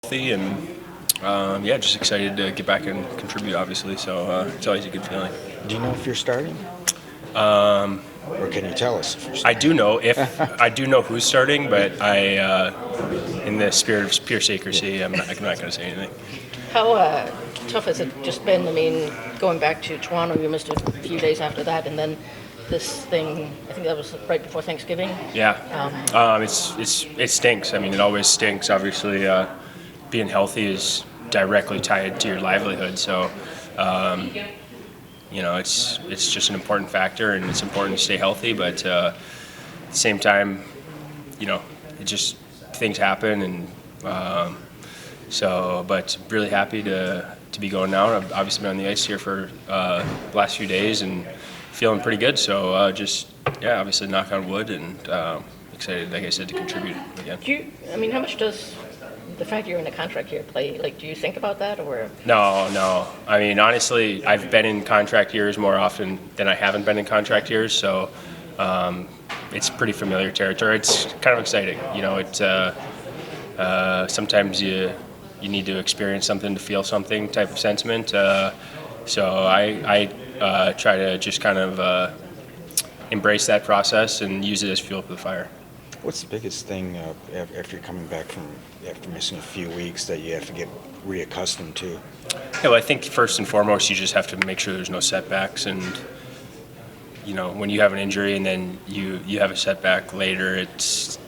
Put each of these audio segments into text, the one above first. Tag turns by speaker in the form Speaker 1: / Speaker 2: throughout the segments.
Speaker 1: Healthy and just excited to get back and contribute. Obviously, so it's always a good feeling.
Speaker 2: Do you know if you're starting?
Speaker 1: Um,
Speaker 2: Or can you tell us if you're
Speaker 1: I
Speaker 2: starting?
Speaker 1: do know who's starting, but in the spirit of pure secrecy, I'm not going to say anything.
Speaker 3: How tough has it just been? I mean, going back to Toronto, you missed a few days after that, and then this thing, I think that was right before Thanksgiving.
Speaker 1: Yeah, it stinks. I mean, it always stinks. Obviously, being healthy is directly tied to your livelihood. So, it's just an important factor, and it's important to stay healthy. But at the same time, it just things happen, and but really happy to be going now. I've obviously been on the ice here for the last few days and feeling pretty good. So obviously knock on wood, and excited, like I said, to contribute again.
Speaker 3: How much does the fact you're in a contract here play? Like, do you think about that, or?
Speaker 1: No. I mean, honestly, I've been in contract years more often than I haven't been in contract years. So it's pretty familiar territory. It's kind of exciting. Sometimes you need to experience something to feel something type of sentiment. So I try to just kind of embrace that process and use it as fuel for the fire.
Speaker 2: What's the biggest thing after you're coming back after missing a few weeks that you have to get reaccustomed to?
Speaker 1: Yeah, well, I think first and foremost, you just have to make sure there's no setbacks. And, when you have an injury and then you have a setback later,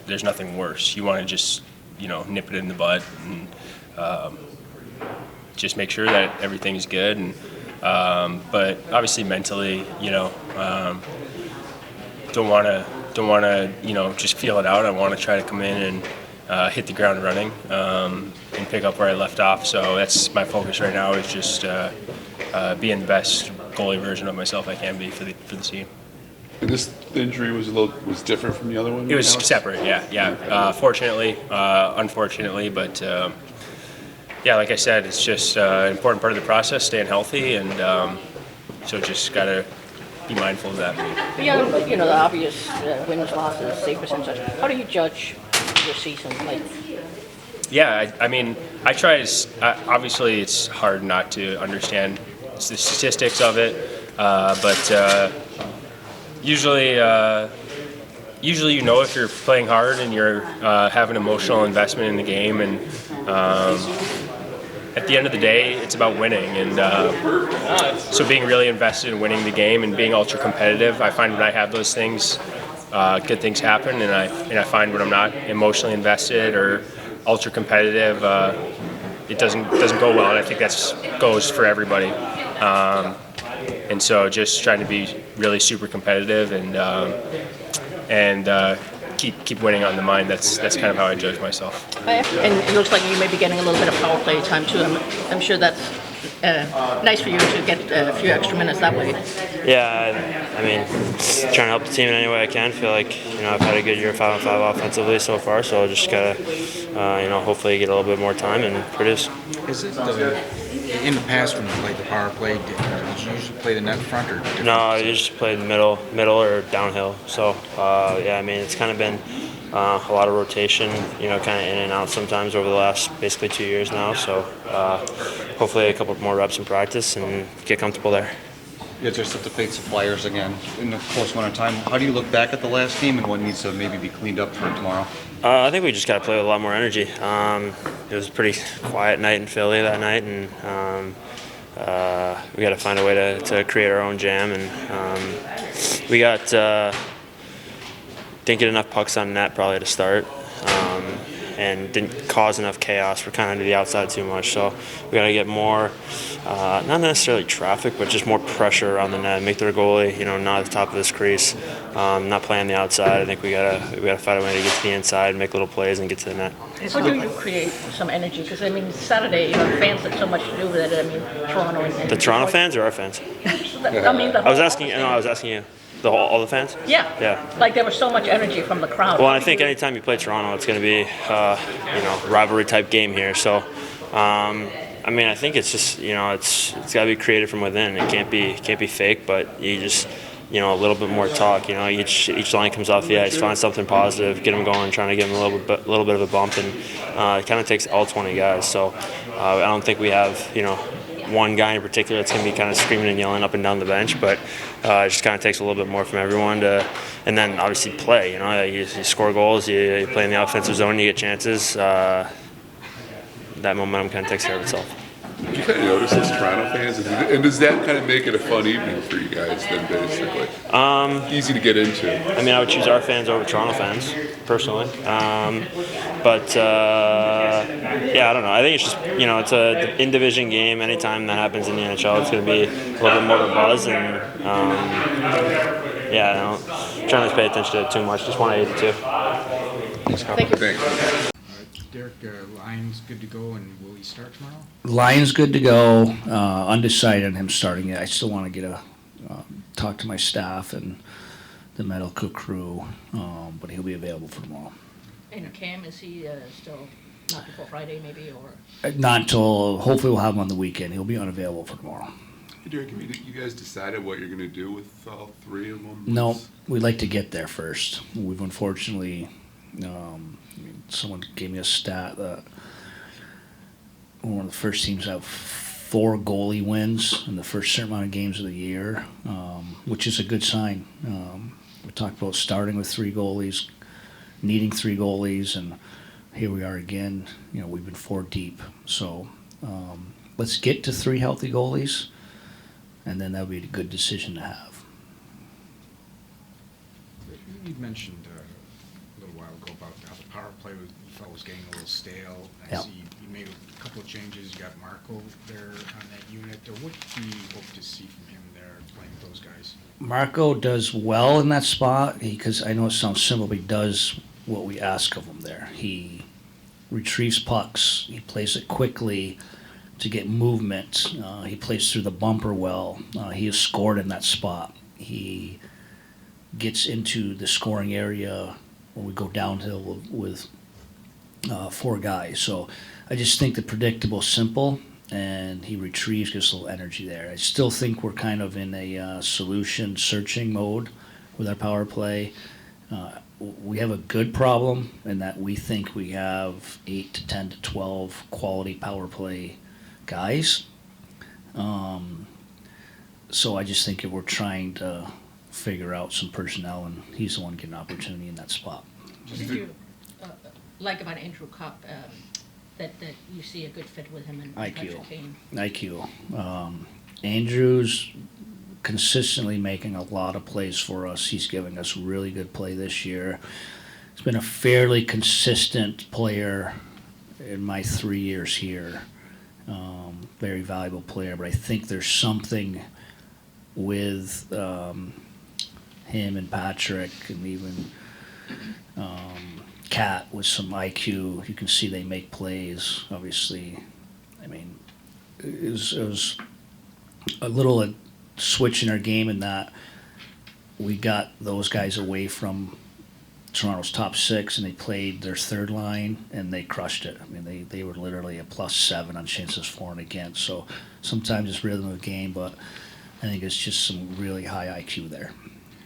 Speaker 1: there's nothing worse. You want to just, nip it in the bud and just make sure that everything's good. And but obviously mentally, don't want to, just feel it out. I want to try to come in and hit the ground running and pick up where I left off. So that's my focus right now, is just being the best goalie version of myself I can be for the team.
Speaker 4: And this injury was different from the other one?
Speaker 1: It was separate, yeah. Fortunately, unfortunately, but like I said, it's just an important part of the process, staying healthy, and so just got to be mindful of that.
Speaker 3: Beyond, the obvious wins, losses, save percentage, how do you judge your season?
Speaker 1: Yeah, I try to. Obviously, it's hard not to understand the statistics of it, but usually, if you're playing hard and you're having emotional investment in the game, and at the end of the day, it's about winning, and so being really invested in winning the game and being ultra competitive. I find when I have those things, good things happen, and I find when I'm not emotionally invested or ultra competitive, it doesn't go well. And I think that goes for everybody. And so just trying to be really super competitive and keep winning on the mind. That's kind of how I judge myself.
Speaker 3: And it looks like you may be getting a little bit of power play time too. I'm sure that's nice for you to get a few extra minutes that way.
Speaker 5: Yeah, just trying to help the team in any way I can. Feel like I've had a good year 5-on-5 offensively so far, so I'll just gotta hopefully get a little bit more time and produce.
Speaker 2: Is it in the past when you played the power play? Did you usually play the net front or?
Speaker 5: No, I usually play the middle or downhill. So it's kind of been a lot of rotation, kind of in and out sometimes over the last basically 2 years now. So hopefully a couple more reps in practice and get comfortable there.
Speaker 6: You guys are set to face the Flyers again in the close winter time. How do you look back at the last game and what needs to maybe be cleaned up for tomorrow?
Speaker 5: I think we just got to play with a lot more energy. It was a pretty quiet night in Philly that night, and we got to find a way to create our own jam. And we didn't get enough pucks on net probably to start, and didn't cause enough chaos. We're kind of to the outside too much, so we got to get more, not necessarily traffic, but just more pressure around the net. Make their goalie, not at the top of this crease, not playing the outside. I think we gotta find a way to get to the inside, make little plays, and get to the net.
Speaker 3: How do you create some energy? Because Saturday, the fans had so much to do with it. Toronto and
Speaker 5: The Toronto fans or our fans?
Speaker 3: I
Speaker 5: was asking you. All the fans?
Speaker 3: Yeah. Like there was so much energy from the crowd.
Speaker 5: Well, I think anytime you play Toronto, it's going to be rivalry type game here. So, I think it's just it's got to be created from within. It can't be fake. But you just a little bit more talk. Each line comes off the ice, find something positive, get them going, trying to give them a little bit of a bump, and it kind of takes all 20 guys. So I don't think we have one guy in particular that's going to be kind of screaming and yelling up and down the bench, but it just kind of takes a little bit more from everyone and then obviously play. You score goals, you play in the offensive zone, you get chances. That momentum kind of takes care of itself.
Speaker 4: Do you kind of notice as Toronto fans, and does that kind of make it a fun evening for you guys then, basically? Easy to get into.
Speaker 5: I mean, I would choose our fans over Toronto fans, personally. But I don't know. I think it's just, it's a in-division game. Anytime that happens in the NHL, it's going to be a little bit more of a buzz. And, I don't trying to pay attention to it too much. Just 182.
Speaker 3: Thank you.
Speaker 4: Thanks.
Speaker 7: Derek, Lyon's good to go, and will he start tomorrow?
Speaker 8: Lyon's good to go. Undecided on him starting it. I still want to get talk to my staff and the medical crew, but he'll be available for tomorrow.
Speaker 3: And Cam, is he still not before Friday maybe, or?
Speaker 8: Not until, hopefully we'll have him on the weekend. He'll be unavailable for tomorrow.
Speaker 4: Hey, Derek, have you guys decided what you're going to do with all three of them?
Speaker 8: No, we'd like to get there first. We've unfortunately, someone gave me a stat that we're one of the first teams to have 4 goalie wins in the first certain amount of games of the year, which is a good sign. We talked about starting with 3 goalies, needing 3 goalies, and here we are again. We've been 4 deep. So let's get to 3 healthy goalies, and then that would be a good decision to have.
Speaker 7: You mentioned a little while ago about how the power play was getting a little stale. I
Speaker 8: Yeah.
Speaker 7: see you made a couple of changes. You got Marco there on that unit. What do you hope to see from him there playing with those guys?
Speaker 8: Marco does well in that spot because I know it sounds simple, but he does what we ask of him there. He retrieves pucks. He plays it quickly to get movement. He plays through the bumper well. He has scored in that spot. He gets into the scoring area when we go downhill with 4 guys. So I just think the predictable, simple, and he retrieves, gets a little energy there. I still think we're kind of in a solution searching mode with our power play. We have a good problem in that we think we have 8 to 10 to 12 quality power play guys. So I just think if we're trying to figure out some personnel, and he's the one getting an opportunity in that spot.
Speaker 3: What did you like about Andrew Copp, that you see a good fit with him and Patrick Kane?
Speaker 8: IQ. Andrew's consistently making a lot of plays for us. He's giving us really good play this year. He's been a fairly consistent player in my 3 years here. Very valuable player, but I think there's something with him and Patrick and even Cat with some IQ. You can see they make plays. Obviously, I mean, it was a little switch in our game in that we got those guys away from Toronto's top 6 and they played their third line and they crushed it. I mean, they were literally a +7 on chances for and against. So sometimes it's rhythm of the game, but I think it's just some really high IQ there.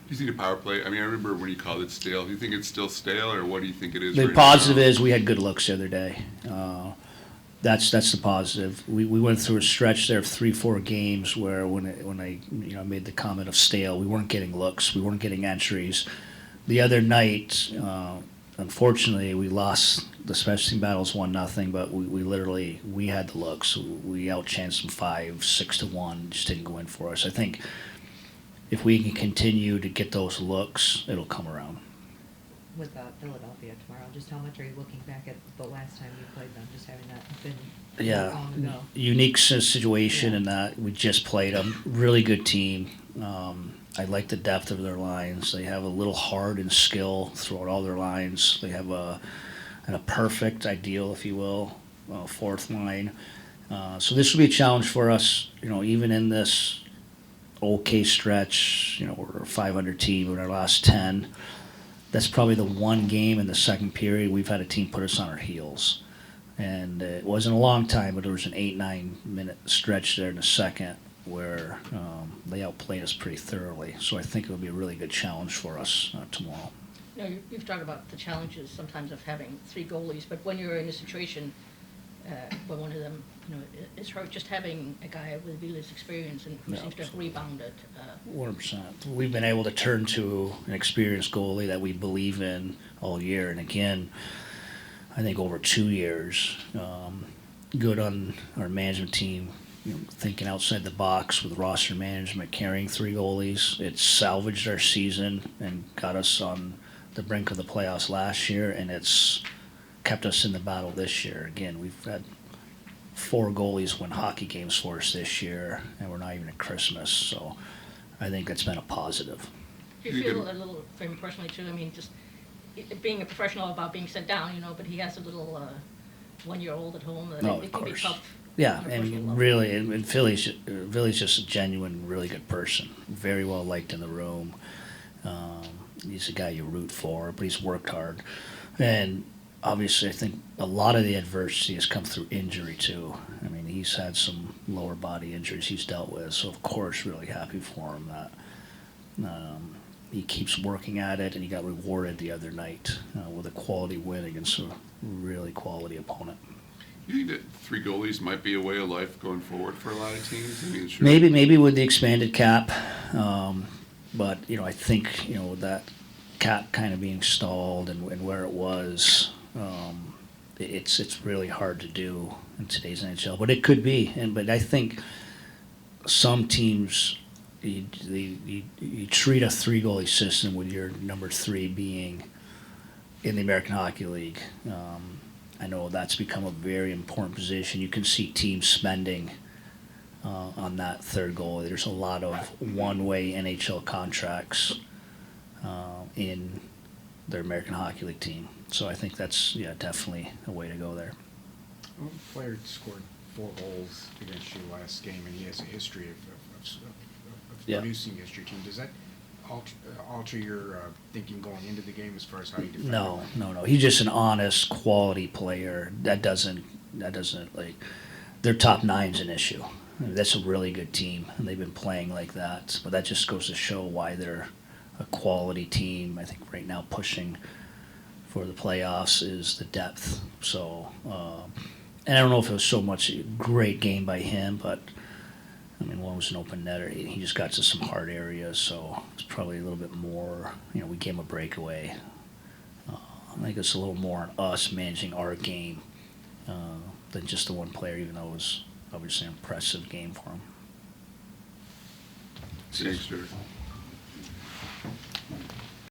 Speaker 4: Do you think the power play, I remember when you called it stale, do you think it's still stale, or what do you think it is?
Speaker 8: The
Speaker 4: right
Speaker 8: positive
Speaker 4: now?
Speaker 8: is we had good looks the other day. That's the positive. We went through a stretch there of 3-4 games where when I made the comment of stale, we weren't getting looks, we weren't getting entries. The other night, unfortunately, we lost the special team battles 1-0, but we had the looks. We outchanced them 5-6-1, just didn't go in for us. I think if we can continue to get those looks, it'll come around.
Speaker 9: With Philadelphia tomorrow, just how much are you looking back at the last time you played them, just having that been long ago?
Speaker 8: Unique situation in that we just played them. Really good team. I like the depth of their lines. They have a little heart and skill throughout all their lines. They have a perfect, ideal, if you will, 4th line. So this will be a challenge for us, even in this okay stretch. We're a 500 team in our last 10. That's probably the one game in the second period we've had a team put us on our heels. And it wasn't a long time, but there was an 8-9 minute stretch there in the second where they outplayed us pretty thoroughly. So I think it'll be a really good challenge for us tomorrow.
Speaker 3: You know, you've talked about the challenges sometimes of having three goalies, but when you're in a situation where one of them, you know, is hurt, just having a guy with Vila's experience and who seems to have rebounded.
Speaker 8: 100%. We've been able to turn to an experienced goalie that we believe in all year. And again, I think over 2 years, good on our management team, you know, thinking outside the box with roster management, carrying three goalies. It salvaged our season and got us on the brink of the playoffs last year, and it's kept us in the battle this year. Again, we've had 4 goalies win hockey games for us this year, and we're not even at Christmas, so I think that's been a positive.
Speaker 3: Do you feel a little, for him personally too, I mean, just being a professional about being sent down, you know, but he has a little 1-year-old at home that it can be tough.
Speaker 8: Yeah, and really, and Philly's just a genuine, really good person. Very well liked in the room. He's a guy you root for, but he's worked hard. And obviously, I think a lot of the adversity has come through injury, too. I mean, he's had some lower body injuries he's dealt with, so of course, really happy for him that he keeps working at it, and he got rewarded the other night with a quality win against a really quality opponent.
Speaker 4: You think that 3 goalies might be a way of life going forward for a lot of teams? I mean, sure.
Speaker 8: Maybe with the expanded cap, but you know, I think, you know, that cap kind of being stalled and where it was, it's really hard to do in today's NHL. But it could be, but I think some teams you treat a 3 goalie system with your number 3 being in the American Hockey League. I know that's become a very important position. You can see teams spending on that third goalie. There's a lot of one-way NHL contracts in their American Hockey League team. So I think that's, definitely a way to go there.
Speaker 7: Well, player scored 4 goals against you last game, and he has a history of producing against your team. Does that alter your thinking going into the game as far as how you defend?
Speaker 8: No. He's just an honest, quality player. That doesn't like, their top nine's an issue. I mean, that's a really good team, and they've been playing like that. But that just goes to show why they're a quality team. I think right now pushing for the playoffs is the depth. So, and I don't know if it was so much a great game by him, but I mean, one was an open netter. He just got to some hard areas, so it's probably a little bit more, you know, we gave him a breakaway. I think it's a little more on us managing our game than just the one player, even though it was obviously an impressive game for him.
Speaker 4: Thanks, Derek.